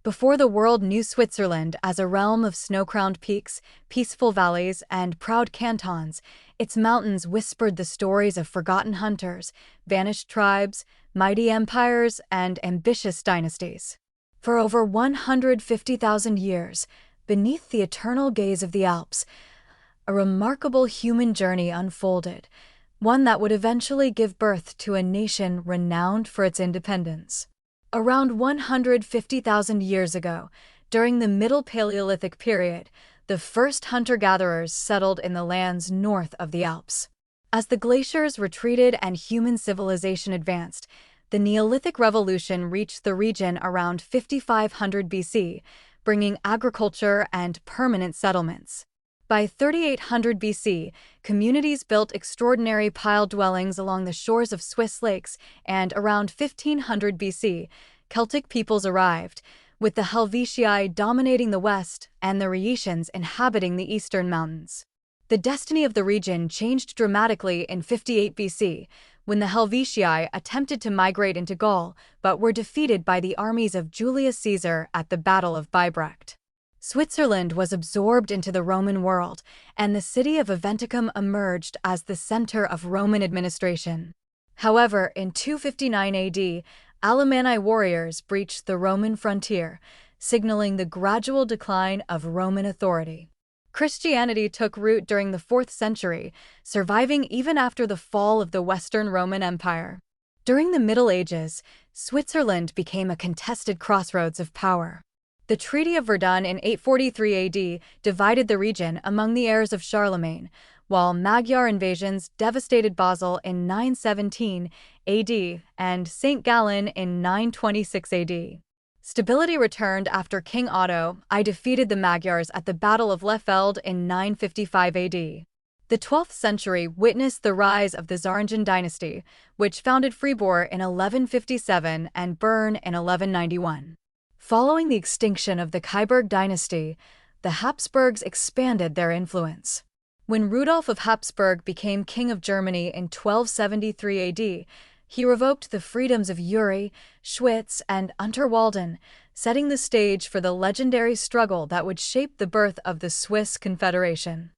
Before the world knew Switzerland as a realm of snow-crowned peaks, peaceful valleys, and proud cantons, its mountains whispered the stories of forgotten hunters, vanished tribes, mighty empires, and ambitious dynasties. For over 150,000 years, beneath the eternal gaze of the Alps, a remarkable human journey unfolded, one that would eventually give birth to a nation renowned for its independence. Around 150,000 years ago, during the Middle Paleolithic period, the first hunter-gatherers settled in the lands north of the Alps. As the glaciers retreated and human civilization advanced, the Neolithic Revolution reached the region around 5500 BC, bringing agriculture and permanent settlements. By 3800 BC, communities built extraordinary pile dwellings along the shores of Swiss lakes, and around 1500 BC, Celtic peoples arrived, with the Helvetii dominating the west and the Rhaetians inhabiting the eastern mountains. The destiny of the region changed dramatically in 58 BC, when the Helvetii attempted to migrate into Gaul but were defeated by the armies of Julius Caesar at the Battle of Bibrecht. Switzerland was absorbed into the Roman world, and the city of Aventicum emerged as the center of Roman administration. However, in 259 AD, Alemanni warriors breached the Roman frontier, signaling the gradual decline of Roman authority. Christianity took root during the 4th century, surviving even after the fall of the Western Roman Empire. During the Middle Ages, Switzerland became a contested crossroads of power. The Treaty of Verdun in 843 AD divided the region among the heirs of Charlemagne, while Magyar invasions devastated Basel in 917 AD and St. Gallen in 926 AD. Stability returned after King Otto I defeated the Magyars at the Battle of Lefeld in 955 AD. The 12th century witnessed the rise of the Zaranjan dynasty, which founded Fribourg in 1157 and Bern in 1191. Following the extinction of the Kyburg dynasty, the Habsburgs expanded their influence. When Rudolf of Habsburg became King of Germany in 1273 AD, he revoked the freedoms of Uri, Schwyz, and Unterwalden, setting the stage for the legendary struggle that would shape the birth of the Swiss Confederation.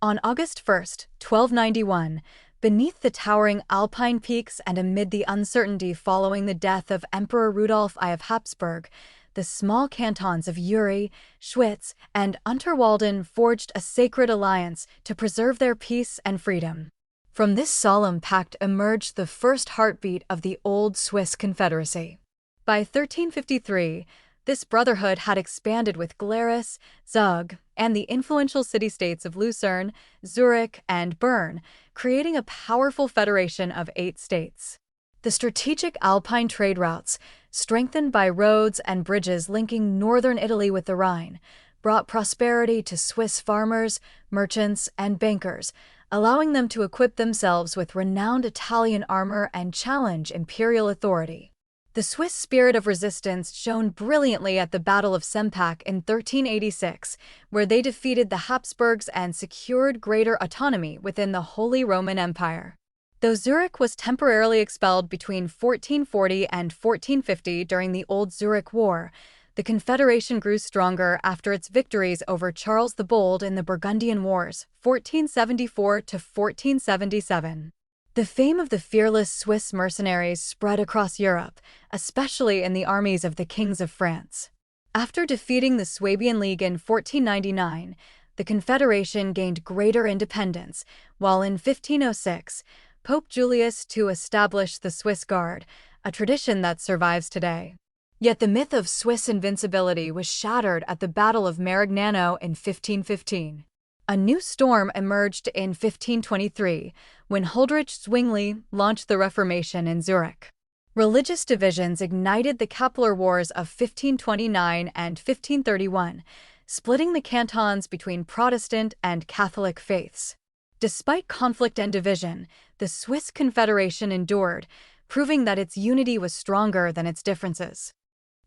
On August 1, 1291, beneath the towering Alpine peaks and amid the uncertainty following the death of Emperor Rudolf I of Habsburg, the small cantons of Uri, Schwyz, and Unterwalden forged a sacred alliance to preserve their peace and freedom. From this solemn pact emerged the first heartbeat of the old Swiss Confederacy. By 1353, this brotherhood had expanded with Glarus, Zug, and the influential city-states of Lucerne, Zurich, and Bern, creating a powerful federation of 8 states. The strategic Alpine trade routes, strengthened by roads and bridges linking northern Italy with the Rhine, brought prosperity to Swiss farmers, merchants, and bankers, allowing them to equip themselves with renowned Italian armor and challenge imperial authority. The Swiss spirit of resistance shone brilliantly at the Battle of Sempach in 1386, where they defeated the Habsburgs and secured greater autonomy within the Holy Roman Empire. Though Zurich was temporarily expelled between 1440 and 1450 during the Old Zurich War, the Confederation grew stronger after its victories over Charles the Bold in the Burgundian Wars, 1474 to 1477. The fame of the fearless Swiss mercenaries spread across Europe, especially in the armies of the kings of France. After defeating the Swabian League in 1499, the Confederation gained greater independence, while in 1506, Pope Julius II established the Swiss Guard, a tradition that survives today. Yet the myth of Swiss invincibility was shattered at the Battle of Marignano in 1515. A new storm emerged in 1523, when Huldrych Zwingli launched the Reformation in Zurich. Religious divisions ignited the Kapeller Wars of 1529 and 1531, splitting the cantons between Protestant and Catholic faiths. Despite conflict and division, the Swiss Confederation endured, proving that its unity was stronger than its differences.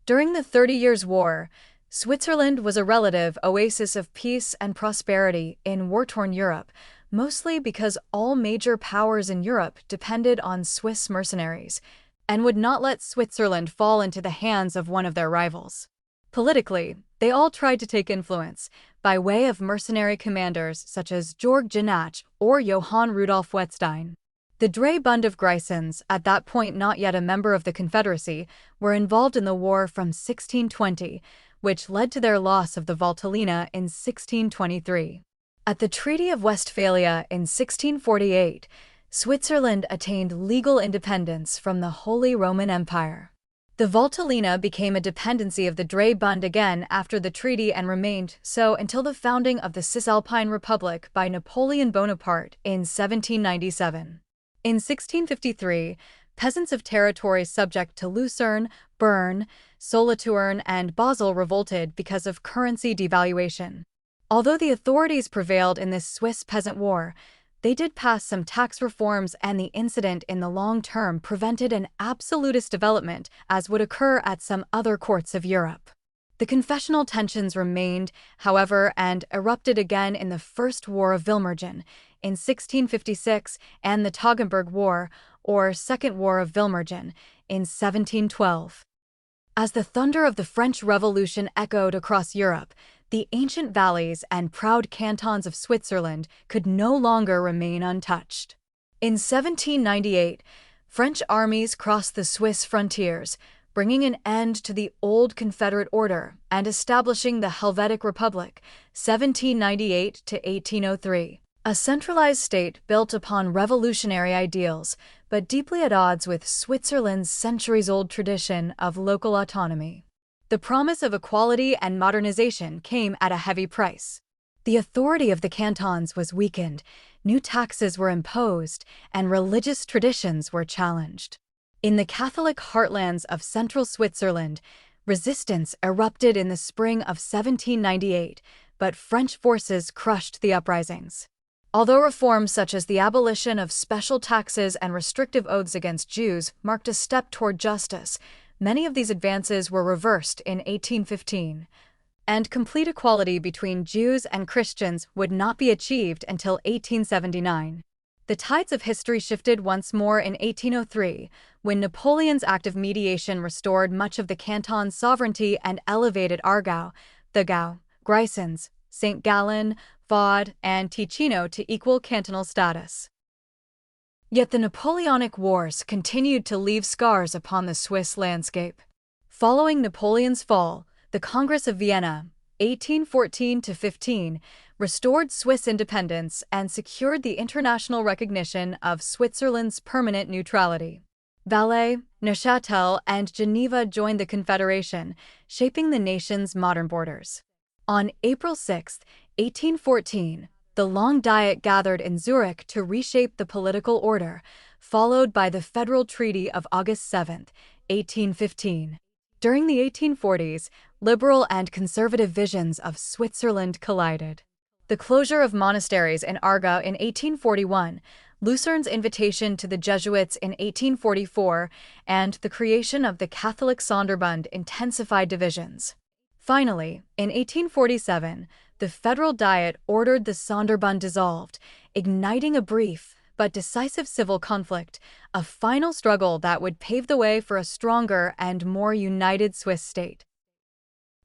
During the 30 Years' War, Switzerland was a relative oasis of peace and prosperity in war-torn Europe, mostly because all major powers in Europe depended on Swiss mercenaries and would not let Switzerland fall into the hands of one of their rivals. Politically, they all tried to take influence by way of mercenary commanders such as Georg Janach or Johann Rudolf Wettstein. The Drei-Bund of Grisons, at that point not yet a member of the Confederacy, were involved in the war from 1620, which led to their loss of the Valtellina in 1623. At the Treaty of Westphalia in 1648, Switzerland attained legal independence from the Holy Roman Empire. The Valtellina became a dependency of the Drei-Bund again after the treaty and remained so until the founding of the Cisalpine Republic by Napoleon Bonaparte in 1797. In 1653, peasants of territories subject to Lucerne, Bern, Solothurn, and Basel revolted because of currency devaluation. Although the authorities prevailed in this Swiss peasant war, they did pass some tax reforms, and the incident in the long term prevented an absolutist development as would occur at some other courts of Europe. The confessional tensions remained, however, and erupted again in the First War of Wilmergen in 1656 and the Toggenburg War, or Second War of Wilmergen, in 1712. As the thunder of the French Revolution echoed across Europe, the ancient valleys and proud cantons of Switzerland could no longer remain untouched. In 1798, French armies crossed the Swiss frontiers, bringing an end to the old Confederate order and establishing the Helvetic Republic, 1798 to 1803. A centralized state built upon revolutionary ideals, but deeply at odds with Switzerland's centuries-old tradition of local autonomy. The promise of equality and modernization came at a heavy price. The authority of the cantons was weakened, new taxes were imposed, and religious traditions were challenged. In the Catholic heartlands of central Switzerland, resistance erupted in the spring of 1798, but French forces crushed the uprisings. Although reforms such as the abolition of special taxes and restrictive oaths against Jews marked a step toward justice, many of these advances were reversed in 1815, and complete equality between Jews and Christians would not be achieved until 1879. The tides of history shifted once more in 1803, when Napoleon's act of mediation restored much of the canton's sovereignty and elevated Aargau, Thurgau, Grisons, St. Gallen, Vaud, and Ticino to equal cantonal status. Yet the Napoleonic Wars continued to leave scars upon the Swiss landscape. Following Napoleon's fall, the Congress of Vienna, 1814–15, restored Swiss independence and secured the international recognition of Switzerland's permanent neutrality. Valais, Neuchâtel, and Geneva joined the Confederation, shaping the nation's modern borders. On April 6, 1814, the Long Diet gathered in Zurich to reshape the political order, followed by the Federal Treaty of August 7, 1815. During the 1840s, liberal and conservative visions of Switzerland collided. The closure of monasteries in Aargau in 1841, Lucerne's invitation to the Jesuits in 1844, and the creation of the Catholic Sonderbund intensified divisions. Finally, in 1847, the Federal Diet ordered the Sonderbund dissolved, igniting a brief but decisive civil conflict, a final struggle that would pave the way for a stronger and more united Swiss state.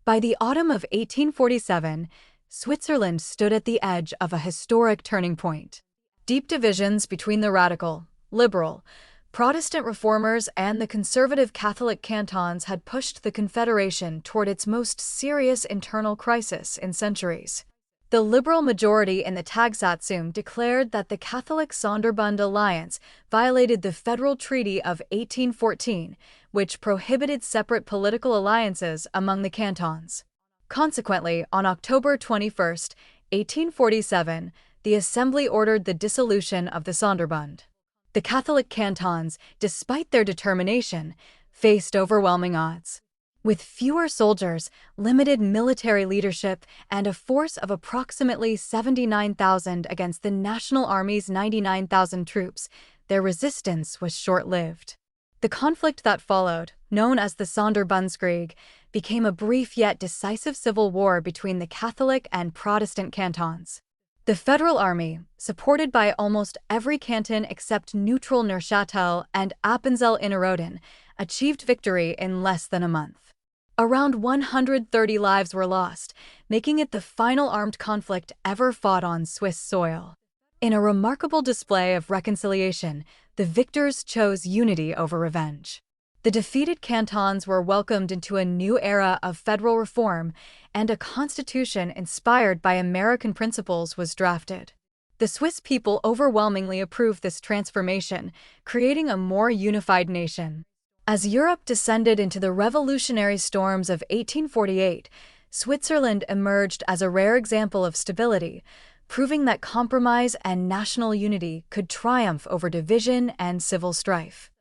By the autumn of 1847, Switzerland stood at the edge of a historic turning point. Deep divisions between the radical, liberal, Protestant reformers and the conservative Catholic cantons had pushed the Confederation toward its most serious internal crisis in centuries. The liberal majority in the Tagsatzung declared that the Catholic Sonderbund alliance violated the Federal Treaty of 1814, which prohibited separate political alliances among the cantons. Consequently, on October 21, 1847, the Assembly ordered the dissolution of the Sonderbund. The Catholic cantons, despite their determination, faced overwhelming odds. With fewer soldiers, limited military leadership, and a force of approximately 79,000 against the National Army's 99,000 troops, their resistance was short-lived. The conflict that followed, known as the Sonderbundskrieg, became a brief yet decisive civil war between the Catholic and Protestant cantons. The Federal Army, supported by almost every canton except neutral Neuchâtel and Appenzell Innerrhoden, achieved victory in less than a month. Around 130 lives were lost, making it the final armed conflict ever fought on Swiss soil. In a remarkable display of reconciliation, the victors chose unity over revenge. The defeated cantons were welcomed into a new era of federal reform, and a constitution inspired by American principles was drafted. The Swiss people overwhelmingly approved this transformation, creating a more unified nation. As Europe descended into the revolutionary storms of 1848, Switzerland emerged as a rare example of stability, proving that compromise and national unity could triumph over division and civil strife.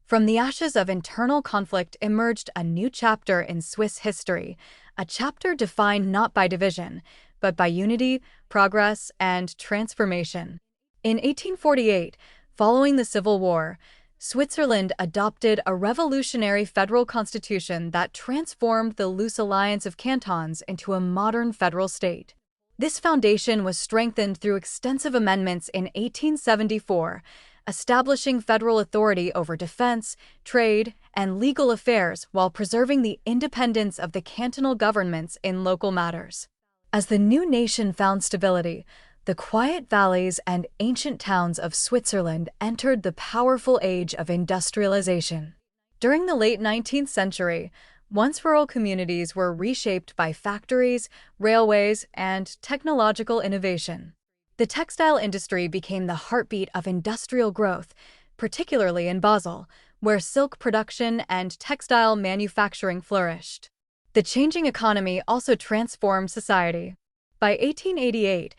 From the ashes of internal conflict emerged a new chapter in Swiss history, a chapter defined not by division, but by unity, progress, and transformation. In 1848, following the Civil War, Switzerland adopted a revolutionary federal constitution that transformed the loose alliance of cantons into a modern federal state. This foundation was strengthened through extensive amendments in 1874, establishing federal authority over defense, trade, and legal affairs while preserving the independence of the cantonal governments in local matters. As the new nation found stability, the quiet valleys and ancient towns of Switzerland entered the powerful age of industrialization. During the late 19th century, once rural communities were reshaped by factories, railways, and technological innovation. The textile industry became the heartbeat of industrial growth, particularly in Basel, where silk production and textile manufacturing flourished. The changing economy also transformed society. By 1888,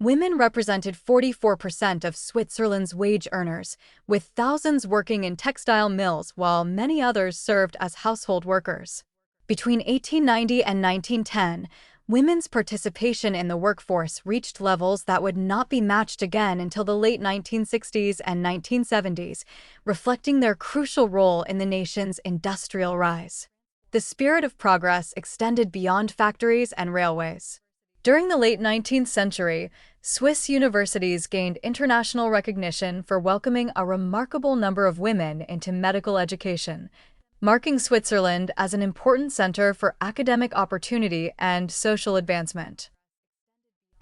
women represented 44% of Switzerland's wage earners, with thousands working in textile mills while many others served as household workers. Between 1890 and 1910, women's participation in the workforce reached levels that would not be matched again until the late 1960s and 1970s, reflecting their crucial role in the nation's industrial rise. The spirit of progress extended beyond factories and railways. During the late 19th century, Swiss universities gained international recognition for welcoming a remarkable number of women into medical education, marking Switzerland as an important center for academic opportunity and social advancement.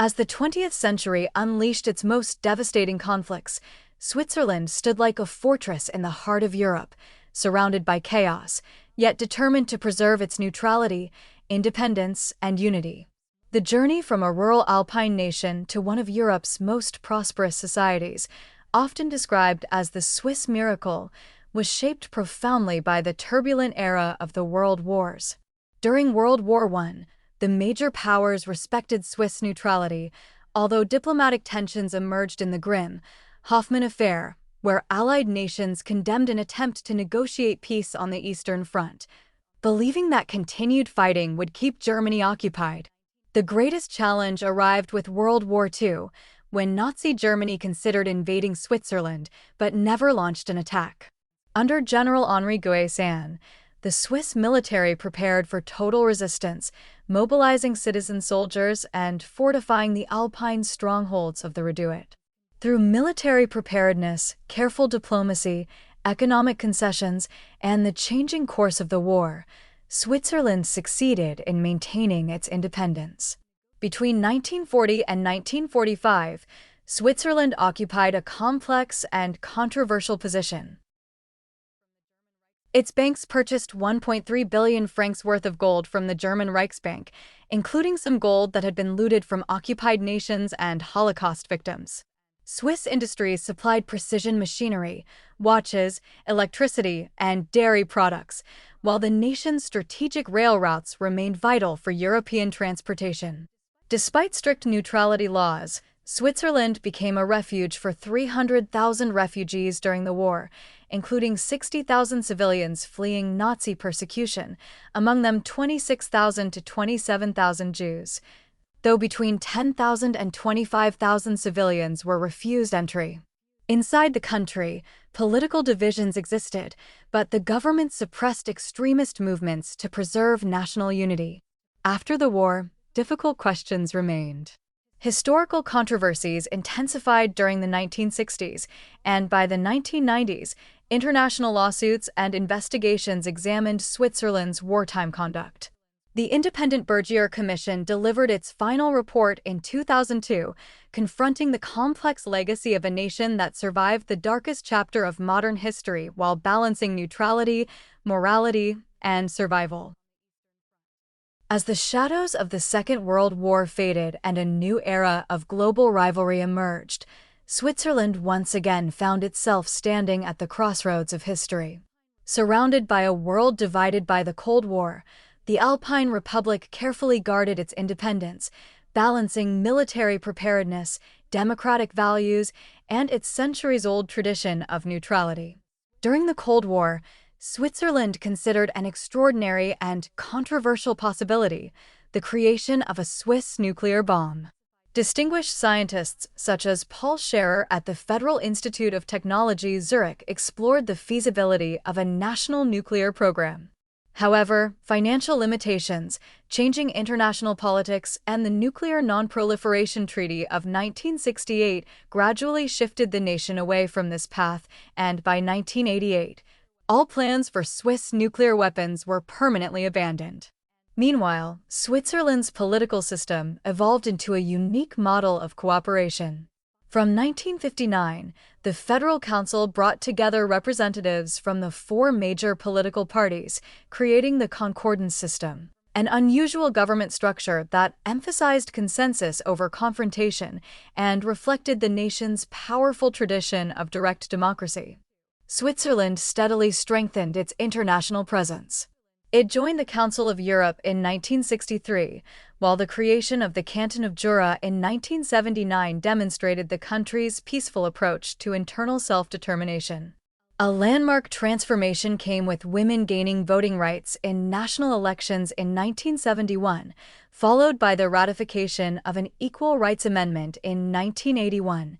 As the 20th century unleashed its most devastating conflicts, Switzerland stood like a fortress in the heart of Europe, surrounded by chaos, yet determined to preserve its neutrality, independence, and unity. The journey from a rural alpine nation to one of Europe's most prosperous societies, often described as the Swiss miracle, was shaped profoundly by the turbulent era of the World Wars. During World War I, the major powers respected Swiss neutrality, although diplomatic tensions emerged in the grim Hoffmann Affair, where Allied nations condemned an attempt to negotiate peace on the Eastern Front, believing that continued fighting would keep Germany occupied. The greatest challenge arrived with World War II, when Nazi Germany considered invading Switzerland but never launched an attack. Under General Henri Guesclin, the Swiss military prepared for total resistance, mobilizing citizen soldiers and fortifying the Alpine strongholds of the Redoute. Through military preparedness, careful diplomacy, economic concessions, and the changing course of the war, Switzerland succeeded in maintaining its independence. Between 1940 and 1945, Switzerland occupied a complex and controversial position. Its banks purchased 1.3 billion francs worth of gold from the German Reichsbank, including some gold that had been looted from occupied nations and Holocaust victims. Swiss industries supplied precision machinery, watches, electricity, and dairy products, while the nation's strategic rail routes remained vital for European transportation. Despite strict neutrality laws, Switzerland became a refuge for 300,000 refugees during the war, including 60,000 civilians fleeing Nazi persecution, among them 26,000 to 27,000 Jews, though between 10,000 and 25,000 civilians were refused entry. Inside the country, political divisions existed, but the government suppressed extremist movements to preserve national unity. After the war, difficult questions remained. Historical controversies intensified during the 1960s, and by the 1990s, international lawsuits and investigations examined Switzerland's wartime conduct. The Independent Bergier Commission delivered its final report in 2002, confronting the complex legacy of a nation that survived the darkest chapter of modern history while balancing neutrality, morality, and survival. As the shadows of the Second World War faded and a new era of global rivalry emerged, Switzerland once again found itself standing at the crossroads of history. Surrounded by a world divided by the Cold War, the Alpine Republic carefully guarded its independence, balancing military preparedness, democratic values, and its centuries-old tradition of neutrality. During the Cold War, Switzerland considered an extraordinary and controversial possibility: the creation of a Swiss nuclear bomb. Distinguished scientists such as Paul Scherrer at the Federal Institute of Technology Zurich explored the feasibility of a national nuclear program. However, financial limitations, changing international politics, and the Nuclear Non-Proliferation Treaty of 1968 gradually shifted the nation away from this path, and by 1988, all plans for Swiss nuclear weapons were permanently abandoned. Meanwhile, Switzerland's political system evolved into a unique model of cooperation. From 1959, the Federal Council brought together representatives from the four major political parties, creating the Concordance system, an unusual government structure that emphasized consensus over confrontation and reflected the nation's powerful tradition of direct democracy. Switzerland steadily strengthened its international presence. It joined the Council of Europe in 1963, while the creation of the Canton of Jura in 1979 demonstrated the country's peaceful approach to internal self-determination. A landmark transformation came with women gaining voting rights in national elections in 1971, followed by the ratification of an Equal Rights Amendment in 1981,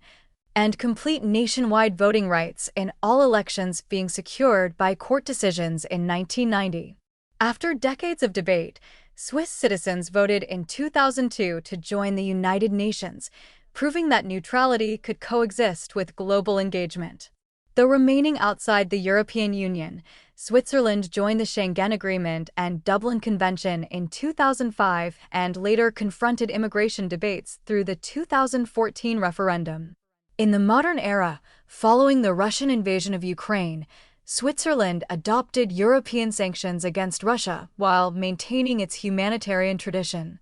and complete nationwide voting rights in all elections being secured by court decisions in 1990. After decades of debate, Swiss citizens voted in 2002 to join the United Nations, proving that neutrality could coexist with global engagement. Though remaining outside the European Union, Switzerland joined the Schengen Agreement and Dublin Convention in 2005 and later confronted immigration debates through the 2014 referendum. In the modern era, following the Russian invasion of Ukraine, Switzerland adopted European sanctions against Russia while maintaining its humanitarian tradition,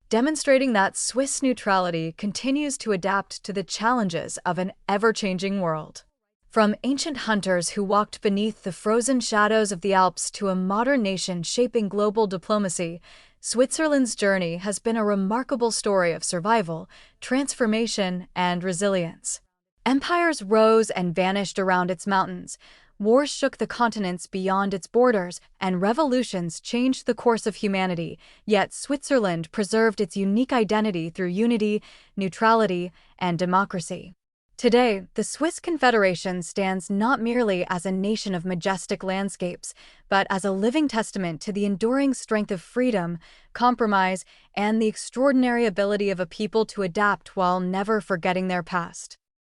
demonstrating that Swiss neutrality continues to adapt to the challenges of an ever-changing world. From ancient hunters who walked beneath the frozen shadows of the Alps to a modern nation shaping global diplomacy, Switzerland's journey has been a remarkable story of survival, transformation, and resilience. Empires rose and vanished around its mountains, wars shook the continents beyond its borders, and revolutions changed the course of humanity, yet Switzerland preserved its unique identity through unity, neutrality, and democracy. Today, the Swiss Confederation stands not merely as a nation of majestic landscapes, but as a living testament to the enduring strength of freedom, compromise, and the extraordinary ability of a people to adapt while never forgetting their past.